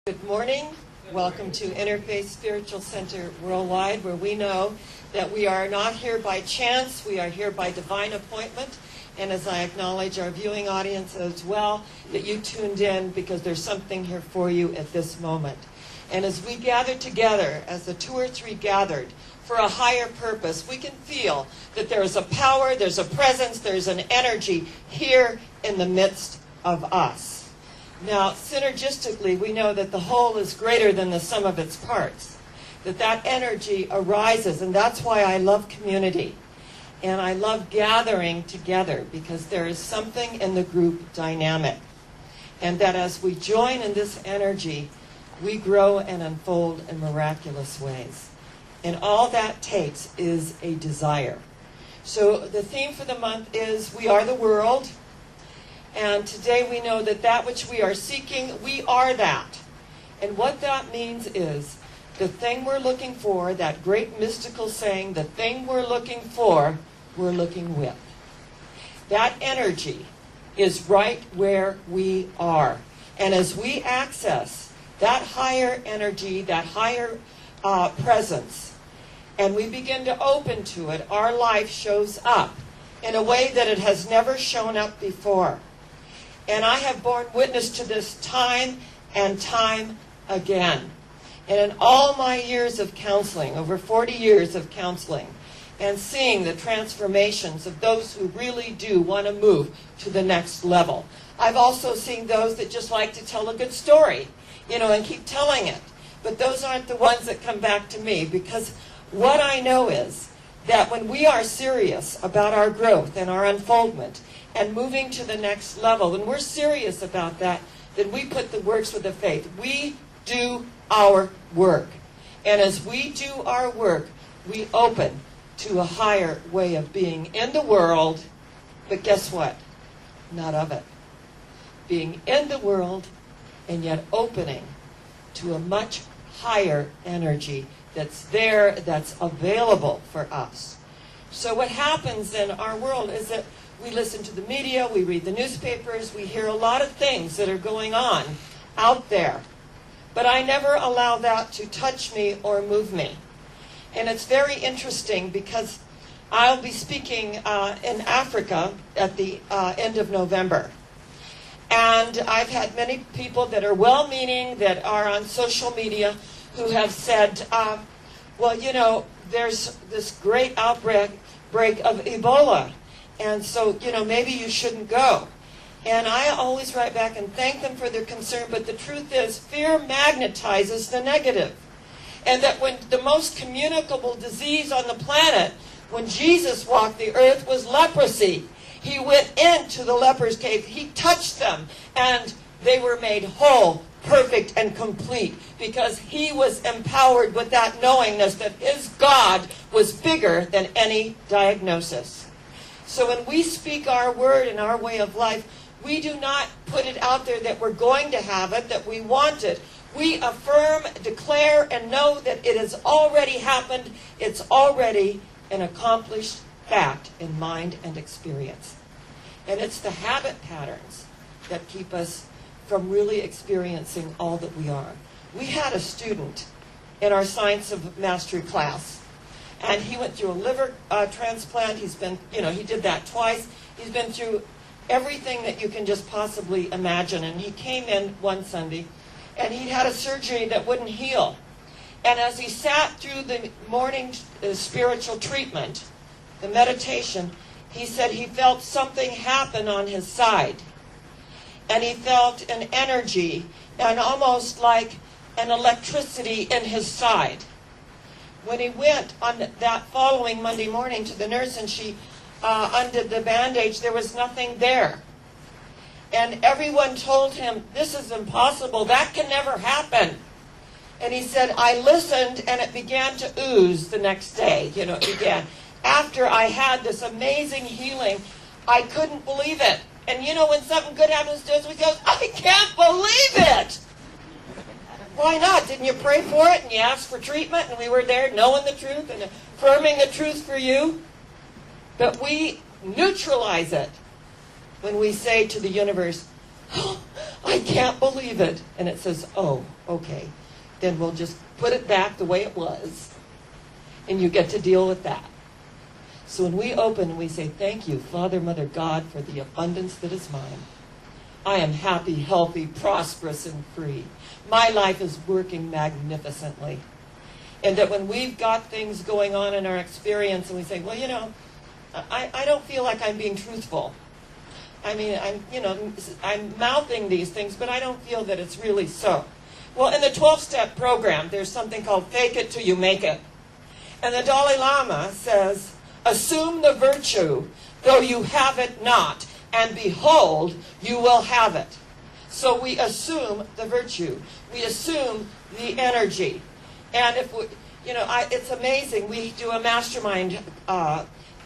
Good morning. Welcome to Interfaith Spiritual Center Worldwide, where we know that we are not here by chance, we are here by divine appointment. And as I acknowledge our viewing audience as well, that you tuned in because there's something here for you at this moment. And as we gather together, as the two or three gathered for a higher purpose, we can feel that there is a power, there's a presence, there's an energy here in the midst of us. Now, synergistically, we know that the whole is greater than the sum of its parts, that energy arises, and that's why I love community. And I love gathering together, because there is something in the group dynamic. And that as we join in this energy, we grow and unfold in miraculous ways. And all that takes is a desire. So the theme for the month is We Are the World. And today we know that that which we are seeking, we are that. And what that means is the thing we're looking for, that great mystical saying, the thing we're looking for, we're looking with. That energy is right where we are. And as we access that higher energy, that higher presence, and we begin to open to it, our life shows up in a way that it has never shown up before. And I have borne witness to this time and time again. And in all my years of counseling, over 40 years of counseling, and seeing the transformations of those who really do want to move to the next level. I've also seen those that just like to tell a good story, and keep telling it. But those aren't the ones that come back to me, because what I know is that when we are serious about our growth and our unfoldment, and moving to the next level, when we're serious about that, then we put the works with the faith. We do our work. And as we do our work, we open to a higher way of being in the world, but guess what? Not of it. Being in the world and yet opening to a much higher energy that's there, that's available for us. So what happens in our world is that we listen to the media, we read the newspapers, we hear a lot of things that are going on out there. But I never allow that to touch me or move me. And it's very interesting because I'll be speaking in Africa at the end of November. And I've had many people that are well-meaning, that are on social media, who have said, there's this great outbreak of Ebola. And so, maybe you shouldn't go. And I always write back and thank them for their concern, but the truth is, fear magnetizes the negative. And that when the most communicable disease on the planet, when Jesus walked the earth, was leprosy. He went into the leper's cave, he touched them, and they were made whole, perfect, and complete, because he was empowered with that knowingness that his God was bigger than any diagnosis. So when we speak our word and our way of life, we do not put it out there that we're going to have it, that we want it. We affirm, declare, and know that it has already happened. It's already an accomplished fact in mind and experience. And it's the habit patterns that keep us from really experiencing all that we are. We had a student in our Science of Mastery class. And he went through a liver transplant. He's been, he did that twice. He's been through everything that you can just possibly imagine. And he came in one Sunday, and he'd had a surgery that wouldn't heal. And as he sat through the morning spiritual treatment, the meditation, he said he felt something happen on his side. And he felt an energy, and almost like an electricity in his side. When he went on that following Monday morning to the nurse and she undid the bandage, there was nothing there. And everyone told him, this is impossible, that can never happen. And he said, I listened and it began to ooze the next day. It began. After I had this amazing healing, I couldn't believe it. And when something good happens to us, we go, I can't believe it. Why not? Didn't you pray for it and you asked for treatment and we were there knowing the truth and affirming the truth for you? But we neutralize it when we say to the universe, oh, I I can't believe it. And it says, oh, okay. Then we'll just put it back the way it was. And you get to deal with that. So when we open and we say, thank you, Father, Mother, God, for the abundance that is mine. I am happy, healthy, prosperous, and free. My life is working magnificently. And that when we've got things going on in our experience and we say, well, you know, I don't feel like I'm being truthful. I mean, I'm mouthing these things, but I don't feel that it's really so. Well, in the 12-step program, there's something called fake it till you make it. And the Dalai Lama says, assume the virtue, though you have it not, and behold, you will have it. So we assume the virtue. We assume the energy. And if we, it's amazing. We do a mastermind.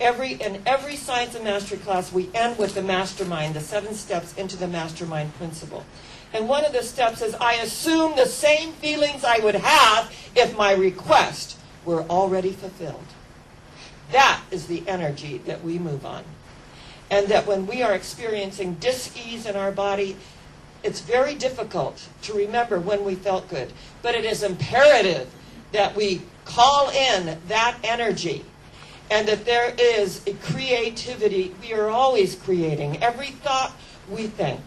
In every Science and Mastery class, we end with the mastermind, the 7 steps into the mastermind principle. And one of the steps is, I assume the same feelings I would have if my request were already fulfilled. That is the energy that we move on. And that when we are experiencing dis-ease in our body, it's very difficult to remember when we felt good. But it is imperative that we call in that energy. And that there is a creativity. We are always creating. Every thought we think.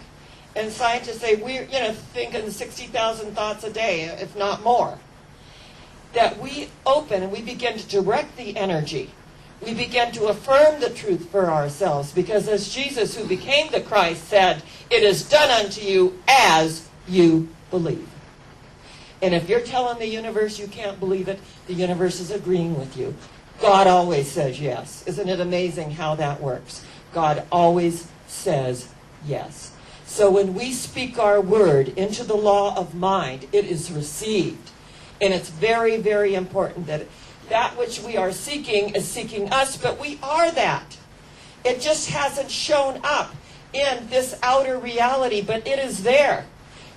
And scientists say we're thinking 60,000 thoughts a day, if not more. That we open and we begin to direct the energy. We begin to affirm the truth for ourselves. Because as Jesus, who became the Christ, said, it is done unto you as you believe. And if you're telling the universe you can't believe it, the universe is agreeing with you. God always says yes. Isn't it amazing how that works? God always says yes. So when we speak our word into the law of mind, it is received. And it's very, very important that that which we are seeking is seeking us, but we are that. It just hasn't shown up in this outer reality, but it is there.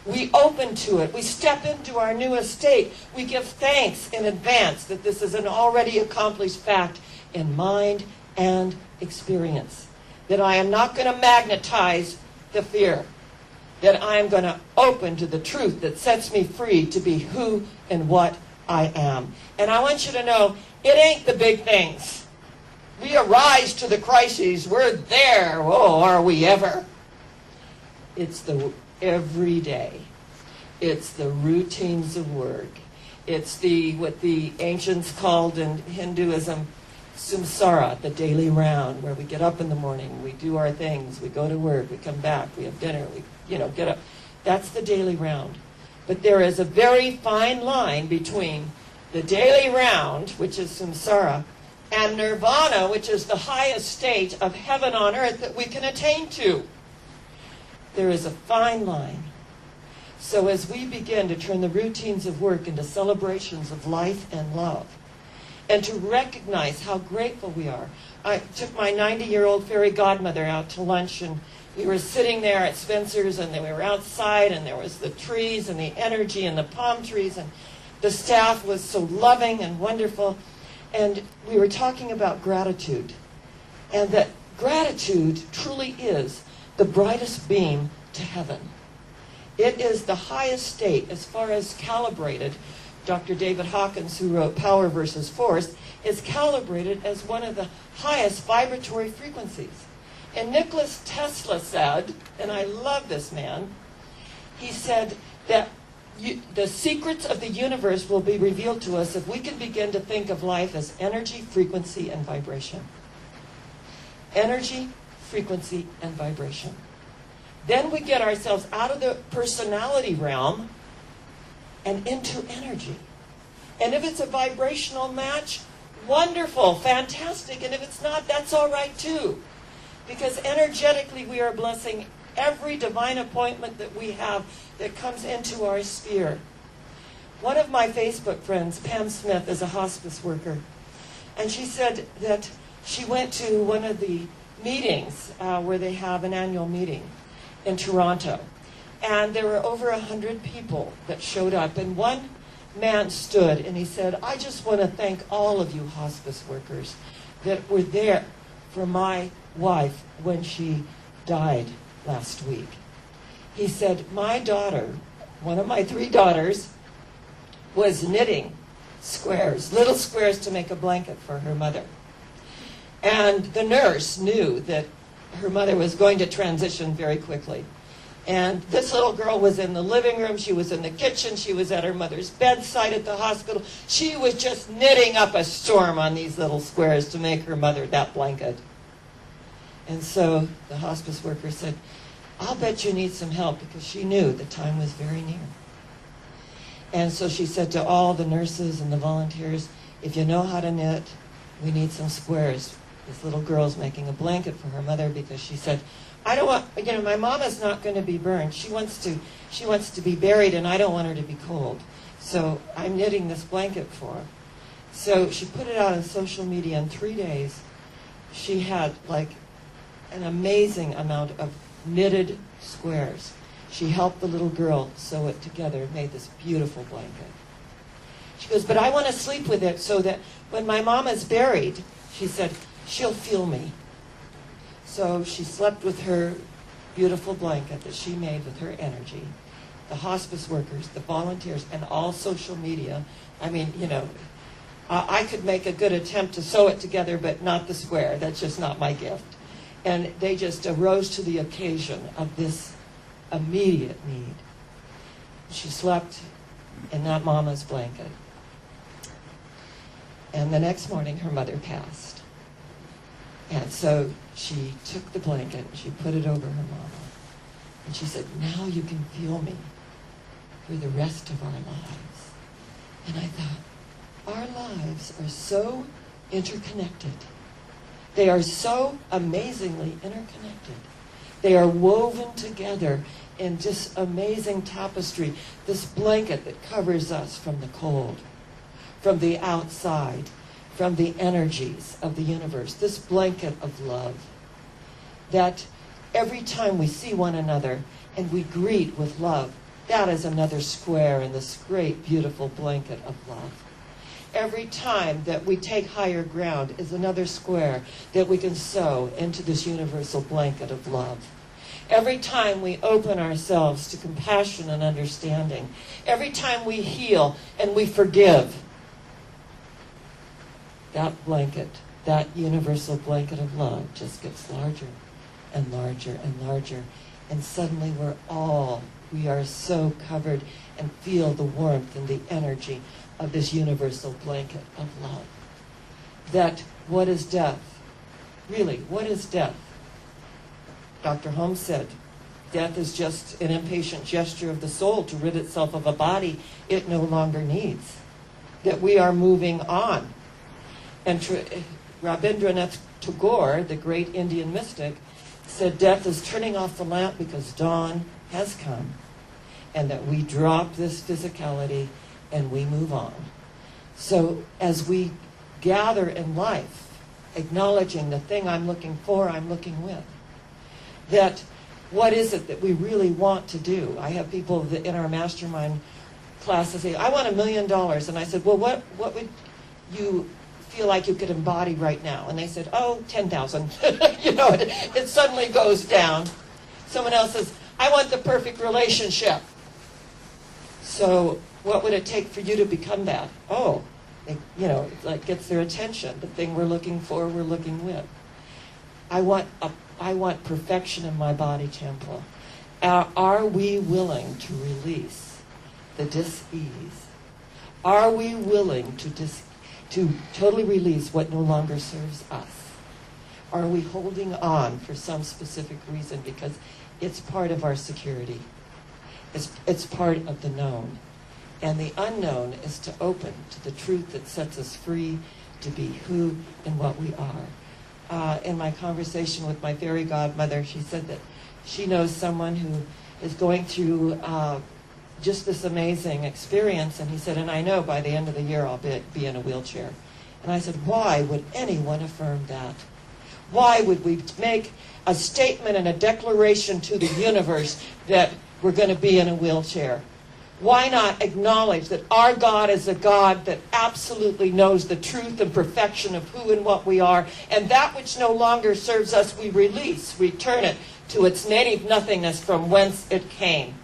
We open to it. We step into our new estate. We give thanks in advance that this is an already accomplished fact in mind and experience. That I am not going to magnetize the fear. That I am going to open to the truth that sets me free to be who and what I am. And I want you to know, it ain't the big things. We arise to the crises. We're there. Oh, are we ever? It's the everyday. It's the routines of work. It's what the ancients called in Hinduism samsara, the daily round, where we get up in the morning, we do our things, we go to work, we come back, we have dinner, we get up. That's the daily round. But there is a very fine line between the daily round, which is samsara, and nirvana, which is the highest state of heaven on earth that we can attain to. There is a fine line. So as we begin to turn the routines of work into celebrations of life and love, and to recognize how grateful we are. I took my 90-year-old fairy godmother out to lunch, and we were sitting there at Spencer's, and we were outside, and there was the trees and the energy and the palm trees, and the staff was so loving and wonderful. And we were talking about gratitude, and that gratitude truly is the brightest beam to heaven. It is the highest state as far as calibrated. Dr. David Hawkins, who wrote Power versus Force, is calibrated as one of the highest vibratory frequencies. And Nikola Tesla said, and I love this man, he said that the secrets of the universe will be revealed to us if we can begin to think of life as energy, frequency, and vibration. Energy, frequency, and vibration. Then we get ourselves out of the personality realm and into energy. And if it's a vibrational match, wonderful, fantastic. And if it's not, that's all right too. Because energetically we are blessing every divine appointment that we have that comes into our sphere. One of my Facebook friends, Pam Smith, is a hospice worker. And she said that she went to one of the meetings where they have an annual meeting in Toronto. And there were over 100 people that showed up. And one man stood and he said, I just want to thank all of you hospice workers that were there for my wife when she died last week. He said, my daughter, one of my 3 daughters, was knitting squares, little squares to make a blanket for her mother. And the nurse knew that her mother was going to transition very quickly. And this little girl was in the living room, she was in the kitchen, she was at her mother's bedside at the hospital. She was just knitting up a storm on these little squares to make her mother that blanket. And so the hospice worker said, I'll bet you need some help, because she knew the time was very near. And so she said to all the nurses and the volunteers, if you know how to knit, we need some squares. This little girl's making a blanket for her mother because she said, I don't want, my mama's not going to be burned. She wants to be buried, and I don't want her to be cold. So I'm knitting this blanket for her. So she put it out on social media. In 3 days, she had like an amazing amount of knitted squares. She helped the little girl sew it together and made this beautiful blanket. She goes, but I want to sleep with it so that when my mama's buried, she said, she'll feel me. So she slept with her beautiful blanket that she made with her energy. The hospice workers, the volunteers, and all social media. I mean, I could make a good attempt to sew it together, but not the square. That's just not my gift. And they just arose to the occasion of this immediate need. She slept in that mama's blanket. And the next morning, her mother passed. And so she took the blanket, and she put it over her mama. And she said, now you can feel me for the rest of our lives. And I thought, our lives are so interconnected. They are so amazingly interconnected. They are woven together in just amazing tapestry. This blanket that covers us from the cold, from the outside, from the energies of the universe. This blanket of love. That every time we see one another and we greet with love, that is another square in this great, beautiful blanket of love. Every time that we take higher ground is another square that we can sew into this universal blanket of love. Every time we open ourselves to compassion and understanding, every time we heal and we forgive, that blanket, that universal blanket of love just gets larger and larger and larger. And suddenly we are so covered and feel the warmth and the energy of this universal blanket of love. That what is death? Really, what is death? Dr. Holmes said, death is just an impatient gesture of the soul to rid itself of a body it no longer needs. That we are moving on. And Rabindranath Tagore, the great Indian mystic, said death is turning off the lamp because dawn has come. And that we drop this physicality and we move on. So as we gather in life, acknowledging the thing I'm looking for, I'm looking with, that what is it that we really want to do? I have people that in our mastermind classes say, I want $1 million. And I said, well, what would you feel like you could embody right now? And they said, 10,000. It suddenly goes down. Someone else says, I want the perfect relationship. So what would it take for you to become that? It like gets their attention. The thing we're looking for, we're looking with. I want perfection in my body temple. Are we willing to release the dis-ease? Are we willing to totally release what no longer serves us? Are we holding on for some specific reason because it's part of our security? It's part of the known. And the unknown is to open to the truth that sets us free to be who and what we are. In my conversation with my fairy godmother, she said that she knows someone who is going through just this amazing experience. And he said, and I know by the end of the year I'll be in a wheelchair. And I said, why would anyone affirm that? Why would we make a statement and a declaration to the universe that we're going to be in a wheelchair? Why not acknowledge that our God is a God that absolutely knows the truth and perfection of who and what we are, and that which no longer serves us, we release, return it to its native nothingness from whence it came.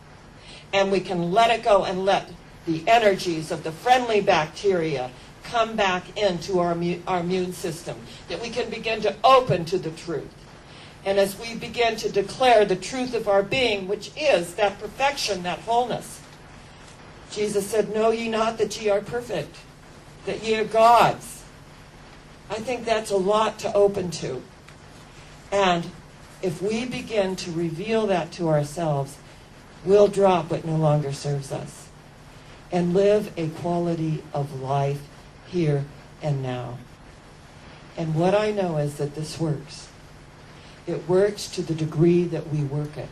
And we can let it go and let the energies of the friendly bacteria come back into our immune system, that we can begin to open to the truth. And as we begin to declare the truth of our being, which is that perfection, that wholeness, Jesus said, "Know ye not that ye are perfect, that ye are God's." I think that's a lot to open to. And if we begin to reveal that to ourselves, we'll drop what no longer serves us and live a quality of life here and now. And what I know is that this works. It works to the degree that we work it.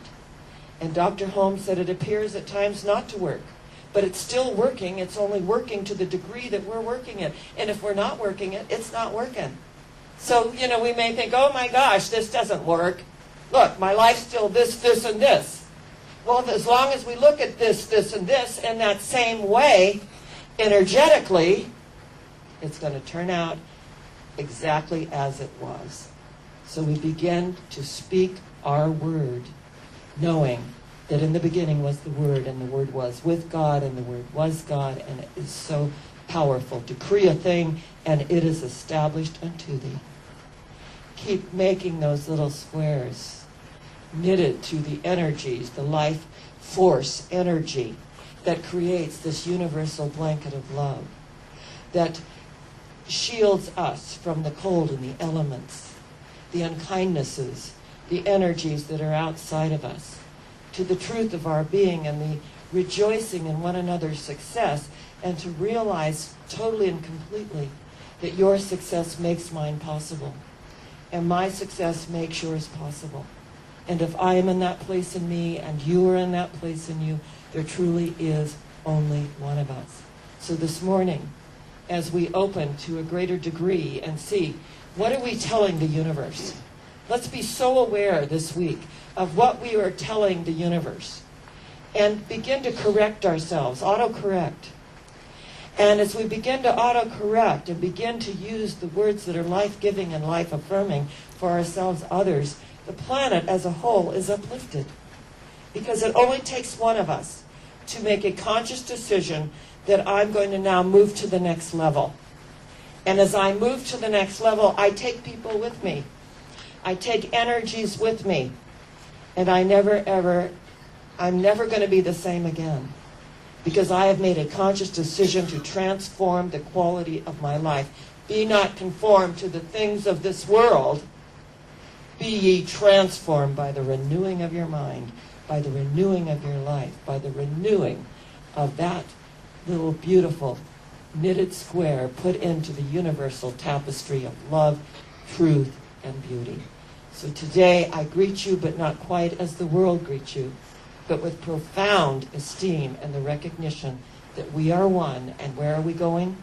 And Dr. Holmes said it appears at times not to work, but it's still working. It's only working to the degree that we're working it. And if we're not working it, it's not working. So, we may think, oh my gosh, this doesn't work. Look, my life's still this, this, and this. Well, as long as we look at this, this, and this in that same way, energetically, it's going to turn out exactly as it was. So we begin to speak our word, knowing that in the beginning was the Word, and the Word was with God, and the Word was God, and it is so powerful. Decree a thing, and it is established unto thee. Keep making those little squares knitted to the energies, the life force energy that creates this universal blanket of love, that shields us from the cold and the elements, the unkindnesses, the energies that are outside of us, to the truth of our being and the rejoicing in one another's success, and to realize totally and completely that your success makes mine possible, and my success makes yours possible. And if I am in that place in me, and you are in that place in you, there truly is only one of us. So this morning, as we open to a greater degree and see, what are we telling the universe? Let's be so aware this week of what we are telling the universe and begin to correct ourselves, autocorrect. And as we begin to autocorrect and begin to use the words that are life-giving and life-affirming for ourselves, others, the planet as a whole is uplifted. Because it only takes one of us to make a conscious decision that I'm going to now move to the next level. And as I move to the next level, I take people with me. I take energies with me. And I'm never going to be the same again. Because I have made a conscious decision to transform the quality of my life. Be not conformed to the things of this world. Be ye transformed by the renewing of your mind, by the renewing of your life, by the renewing of that little beautiful knitted square put into the universal tapestry of love, truth, and beauty. So today I greet you, but not quite as the world greets you, but with profound esteem and the recognition that we are one. And where are we going?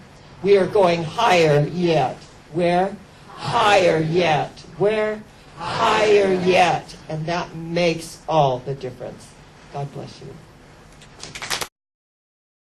We are going higher yet. Where? Higher yet. Where? Higher yet. And that makes all the difference. God bless you.